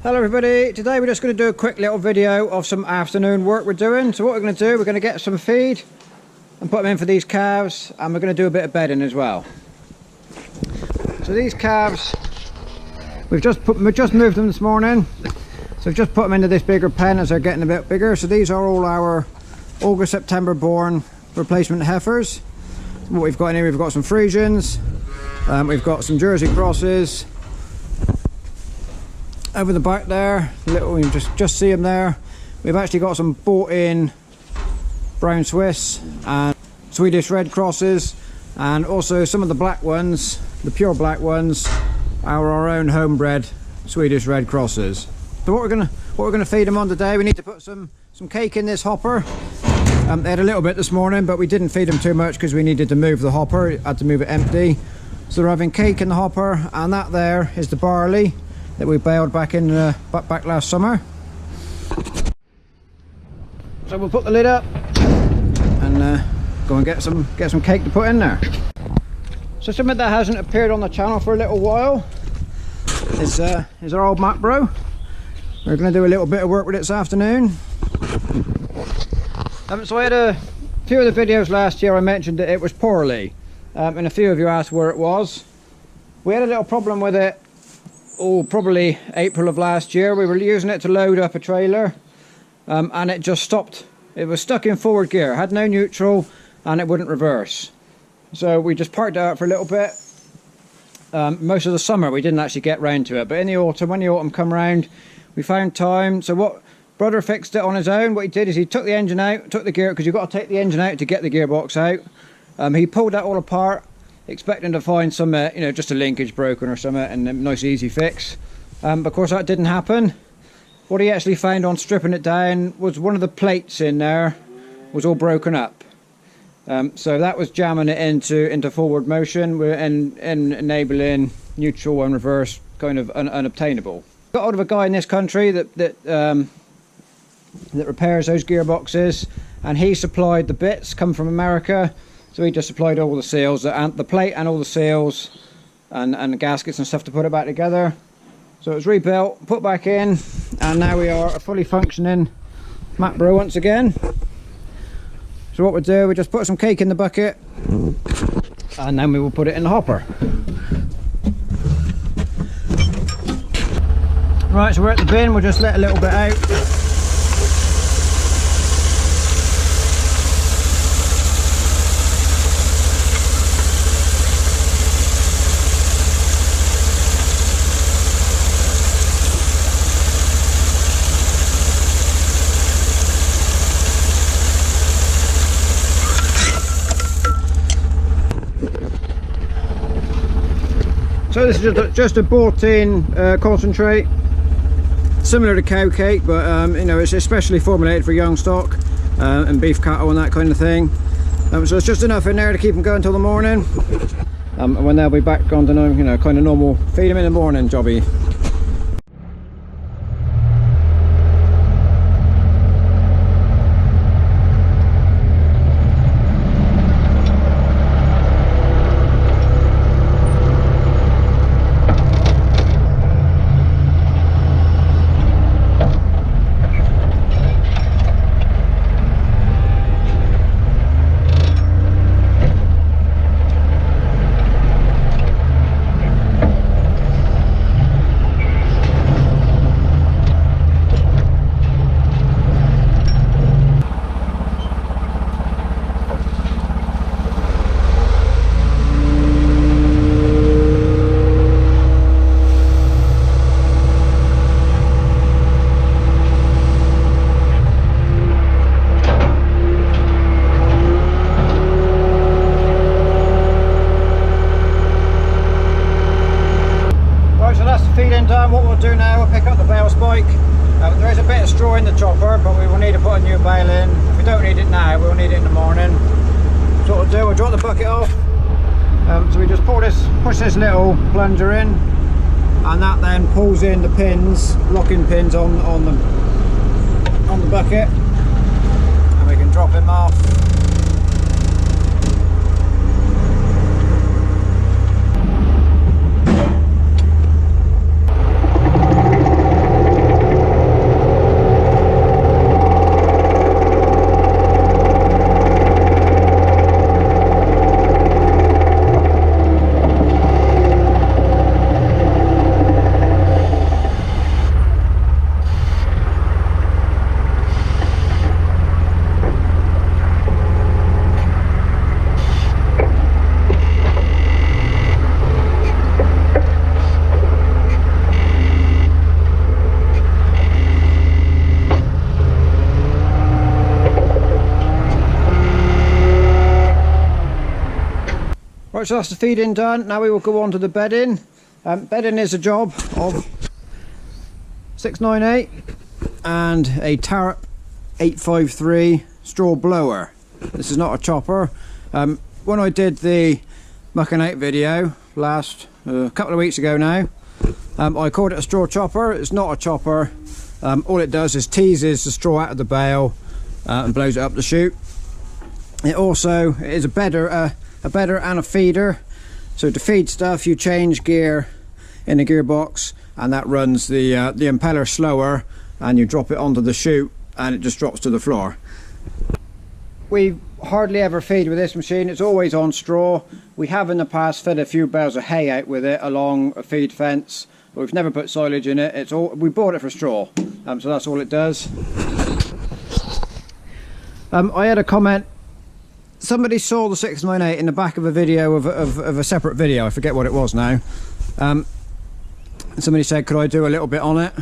Hello everybody, today we're just going to do a quick little video of some afternoon work we're doing. So what we're going to do, we're going to get some feed and put them in for these calves, and we're going to do a bit of bedding as well. So these calves, we've just moved them this morning, so we've just put them into this bigger pen as they're getting a bit bigger. So these are all our August, September born replacement heifers. What we've got in here, we've got some Friesians, we've got some Jersey crosses. Over the back there, little, you just see them there. We've actually got some bought-in brown Swiss and Swedish red crosses, and also some of the black ones, the pure black ones, are our own homebred Swedish red crosses. So what we're gonna feed them on today, we need to put some cake in this hopper. They had a little bit this morning, but we didn't feed them too much because we needed to move the hopper. Had to move it empty. So they're having cake in the hopper, and that there is the barley that we baled back in back last summer. So we'll put the lid up and go and get some cake to put in there. So something that hasn't appeared on the channel for a little while is our old Matbro. We're going to do a little bit of work with it this afternoon. So I had a few of the videos last year, I mentioned that it was poorly, and a few of you asked where it was. We had a little problem with it. Oh, probably April of last year. We were using it to load up a trailer, and it just stopped. It was stuck in forward gear, had no neutral, and it wouldn't reverse. So we just parked it out for a little bit. Most of the summer we didn't actually get round to it, but in the autumn, when the autumn come round, we found time. So what brother fixed it on his own. What he did is he took the engine out, took the gear, because you've got to take the engine out to get the gearbox out. He pulled that all apart, expecting to find some, just a linkage broken or something, and a nice easy fix. But of course that didn't happen. What he actually found on stripping it down was one of the plates in there was all broken up. So that was jamming it into forward motion and enabling neutral and reverse kind of unobtainable. Got hold of a guy in this country that repairs those gearboxes, and he supplied the bits, come from America. So he just supplied all the seals, the plate and all the seals, and the gaskets and stuff to put it back together. So it was rebuilt, put back in, and now we are a fully functioning Matbro once again. So what we'll do, we just put some cake in the bucket, and then we will put it in the hopper. Right, so we're at the bin, we'll just let a little bit out. So this is just a bought-in concentrate, similar to cow cake, but it's especially formulated for young stock and beef cattle and that kind of thing. So it's just enough in there to keep them going till the morning, and when they'll be back on to kind of normal, feed them in the morning jobby. Feeding done. What we'll do now, we'll pick up the bale spike. There is a bit of straw in the chopper, but we will need to put a new bale in. If we don't need it now, we'll need it in the morning. So what we'll do, we'll drop the bucket off. So we just push this little plunger in, and that then pulls in the pins, locking pins on the bucket, and we can drop him off. Right, so that's the feeding done. Now we will go on to the bedding. Bedding is a job of 698 and a Tarp 853 straw blower. This is not a chopper. When I did the mucking out video last couple of weeks ago now, I called it a straw chopper. It's not a chopper. All it does is teases the straw out of the bale and blows it up the chute. It also is a bedder and a feeder. So to feed stuff, you change gear in the gearbox, and that runs the impeller slower, and you drop it onto the chute and it just drops to the floor. We hardly ever feed with this machine. It's always on straw. We have in the past fed a few bales of hay out with it along a feed fence, but we've never put silage in it. We bought it for straw, so that's all it does. I had a comment. Somebody saw the 698 in the back of a video of a separate video. I forget what it was now. Somebody said, could I do a little bit on it?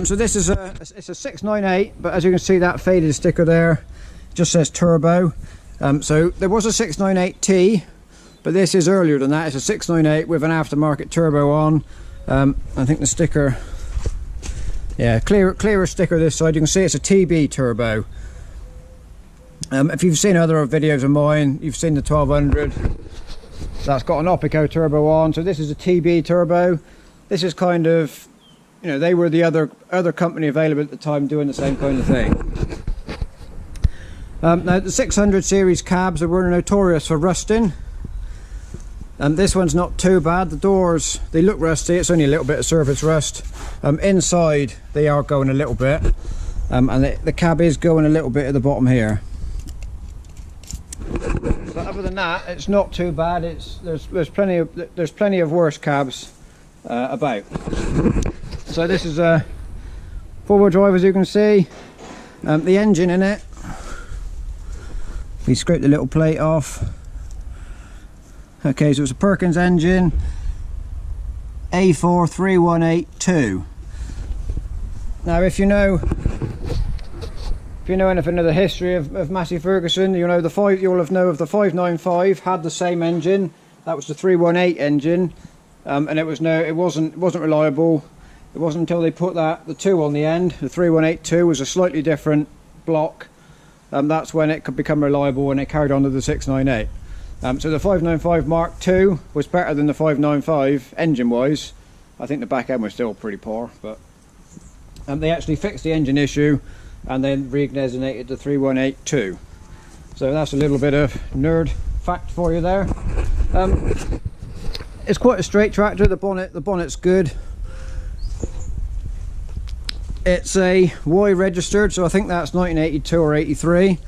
So this is it's a 698, but as you can see, that faded sticker there just says turbo. So there was a 698T, but this is earlier than that. It's a 698 with an aftermarket turbo on. I think the sticker, yeah, clearer sticker this side. You can see it's a TB turbo. If you've seen other videos of mine, you've seen the 1200. That's got an Opico turbo on. So this is a TB turbo. This is kind of, you know, they were the other company available at the time doing the same kind of thing. Now the 600 series cabs were notorious for rusting. This one's not too bad. The doors, they look rusty. It's only a little bit of surface rust. Inside they are going a little bit, and the cab is going a little bit at the bottom here. But other than that, it's not too bad. There's plenty of worse cabs about. So this is a four-wheel drive, as you can see. The engine in it, we scraped the little plate off. Okay, so it's a Perkins engine, A43182. Now, if you know anything of the history of Massey Ferguson, you'll have known of the 595 had the same engine. That was the 318 engine, and it wasn't reliable. It wasn't until they put the 2 on the end. The 3182 was a slightly different block. That's when it could become reliable, and it carried on to the 698. So the 595 Mark II was better than the 595 engine wise. I think the back end was still pretty poor, but they actually fixed the engine issue and then reignited the 3182. So that's a little bit of nerd fact for you there. It's quite a straight tractor. The bonnet's good. It's a Y registered, so I think that's 1982 or 83.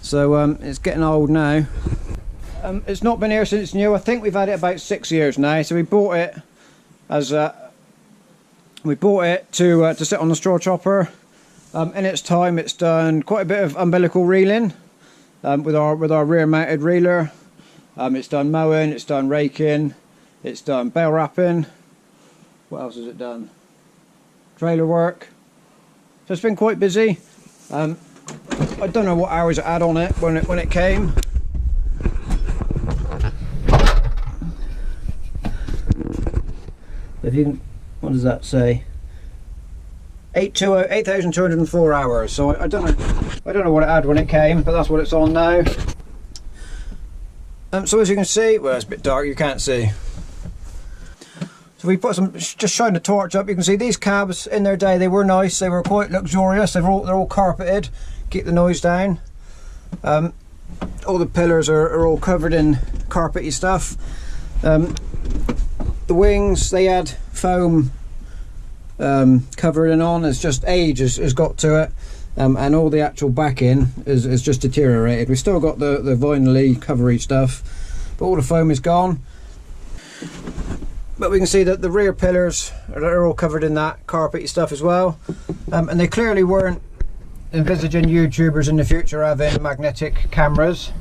So it's getting old now. It's not been here since new. I think we've had it about 6 years now. So we bought it to sit on the straw chopper. In its time, it's done quite a bit of umbilical reeling with our rear mounted reeler. It's done mowing, it's done raking, it's done bale wrapping. What else has it done? Trailer work. So it's been quite busy. I don't know what hours it had on it when it came. If you can, what does that say? 8,204 hours. So I don't know what it had when it came, but that's what it's on now. So as you can see, well, it's a bit dark, you can't see. So we put just shine the torch up. You can see these cabs in their day, they were nice, they were quite luxurious. They're all carpeted, keep the noise down. All the pillars are all covered in carpety stuff. The wings, they had foam covering on. It's just age has got to it, and all the actual backing is just deteriorated. We've still got the vinyl-y covery stuff, but all the foam is gone. But we can see that the rear pillars are all covered in that carpety stuff as well, and they clearly weren't envisaging YouTubers in the future having magnetic cameras,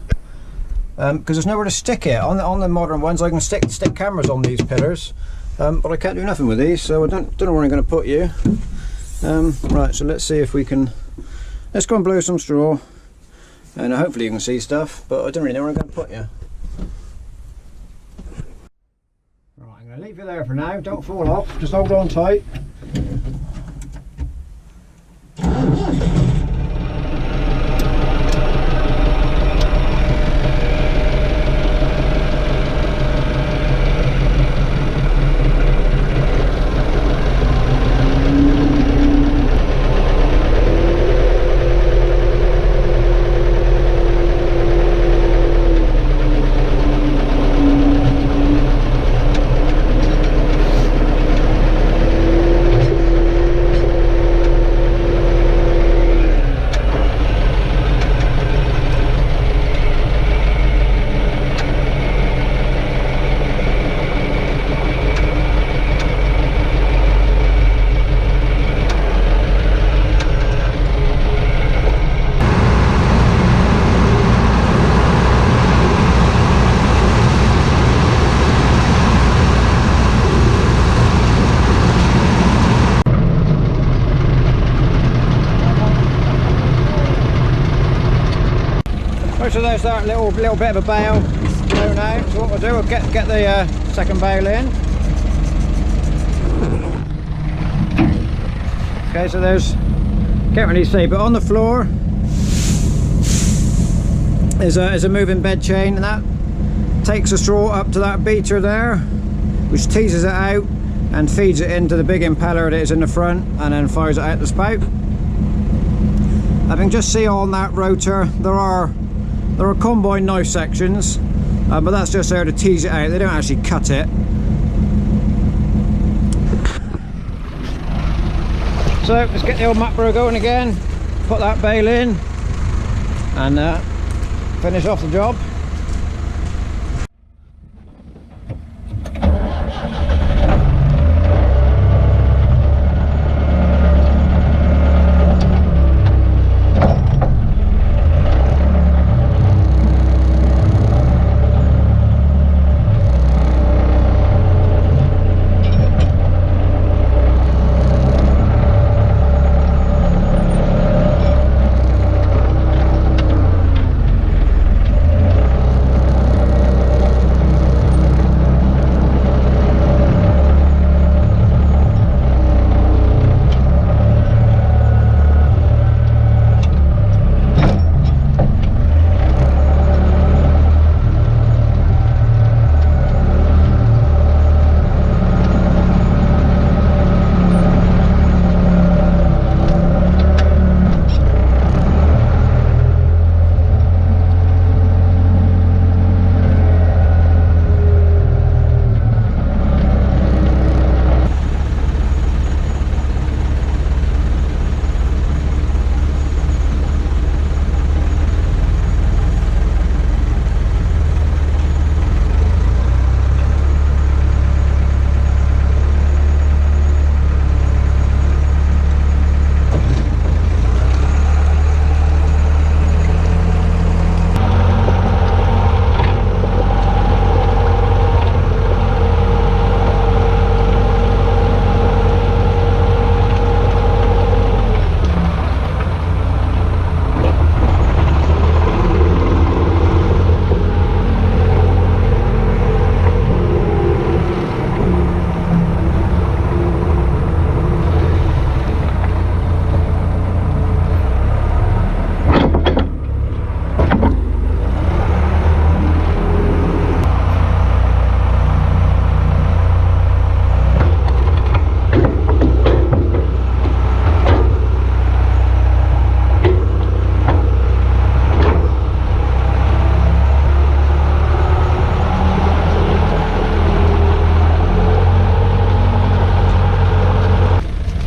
because there's nowhere to stick it. On the modern ones, I can stick cameras on these pillars, but I can't do nothing with these, so I don't know where I'm going to put you. Right, so let's see if we can. Let's go and blow some straw, and hopefully you can see stuff, but I don't really know where I'm going to put you. leave you there for now, don't fall off, just hold on tight. So there's that little bit of a bail blown out. So what we'll do, we'll get the second bail in. Okay, so there's, can't really see, but on the floor is a moving bed chain, and that takes the straw up to that beater there, which teases it out and feeds it into the big impeller that is in the front, and then fires it out the spout. I can just see on that rotor there are combine knife sections, but that's just there to tease it out. They don't actually cut it. So let's get the old Matbro going again, put that bail in and finish off the job.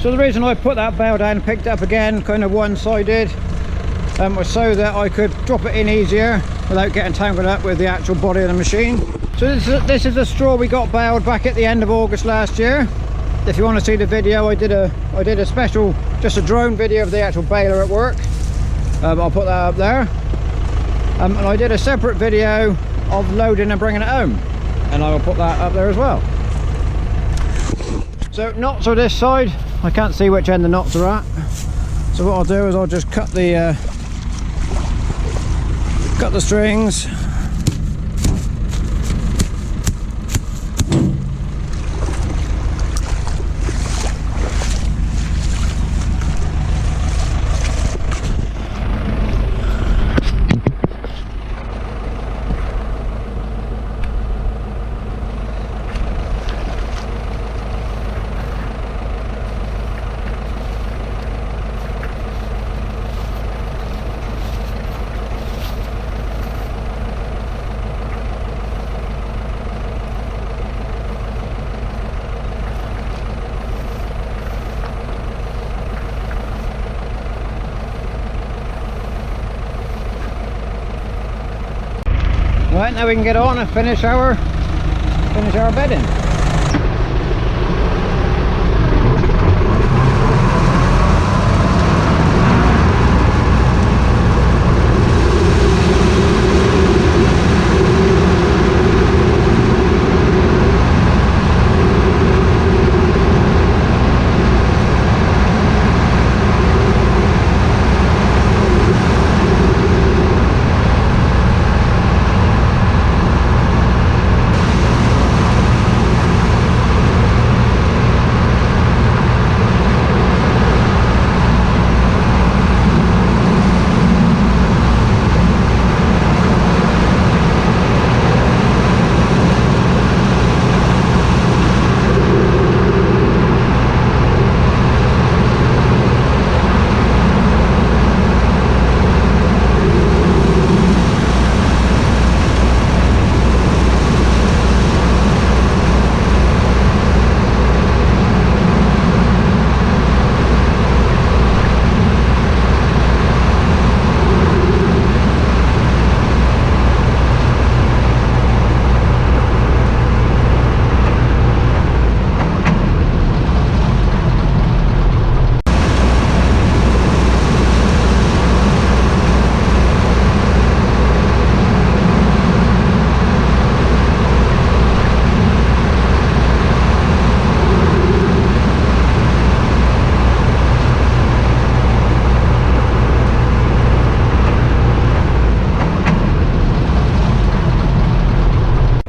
So the reason I put that bail down and picked it up again, kind of one-sided, was so that I could drop it in easier without getting tangled up with the actual body of the machine. So this is the straw we got baled back at the end of August last year. If you want to see the video, I did a special, just a drone video of the actual baler at work. I'll put that up there. And I did a separate video of loading and bringing it home, and I will put that up there as well. So knots are this side. I can't see which end the knots are at, so what I'll do is I'll just cut the Right, now we can get on and finish our bedding.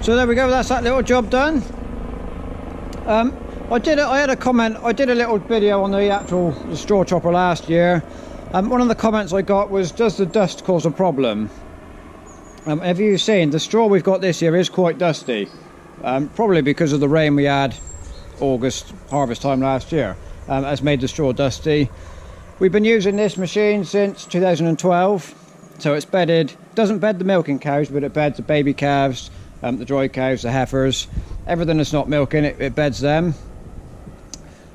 So there we go, that's that little job done. I had a comment, I did a little video on the straw chopper last year. One of the comments I got was, does the dust cause a problem? Have you seen, the straw we've got this year is quite dusty. Probably because of the rain we had August, harvest time last year. Has made the straw dusty. We've been using this machine since 2012. So it's bedded, doesn't bed the milking cows, but it beds the baby calves, the dry cows, the heifers, everything that's not milking, it beds them.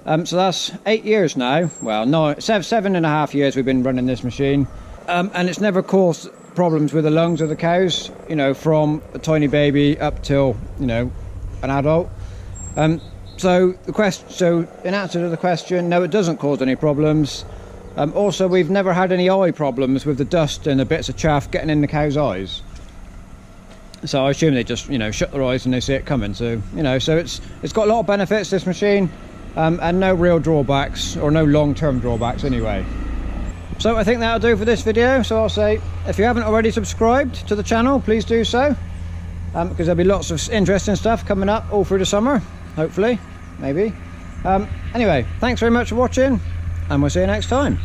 So that's 8 years now. Well, no, 7.5 years we've been running this machine, and it's never caused problems with the lungs of the cows. You know, from a tiny baby up till, you know, an adult. So in answer to the question, no, it doesn't cause any problems. Also, we've never had any eye problems with the dust and the bits of chaff getting in the cow's eyes. So I assume they just, you know, shut their eyes and they see it coming. So, you know, so it's got a lot of benefits, this machine, and no real drawbacks, or no long-term drawbacks anyway. So I think that'll do for this video. So I'll say, if you haven't already subscribed to the channel, please do so, because there'll be lots of interesting stuff coming up all through the summer, hopefully, maybe. Anyway, thanks very much for watching, and we'll see you next time.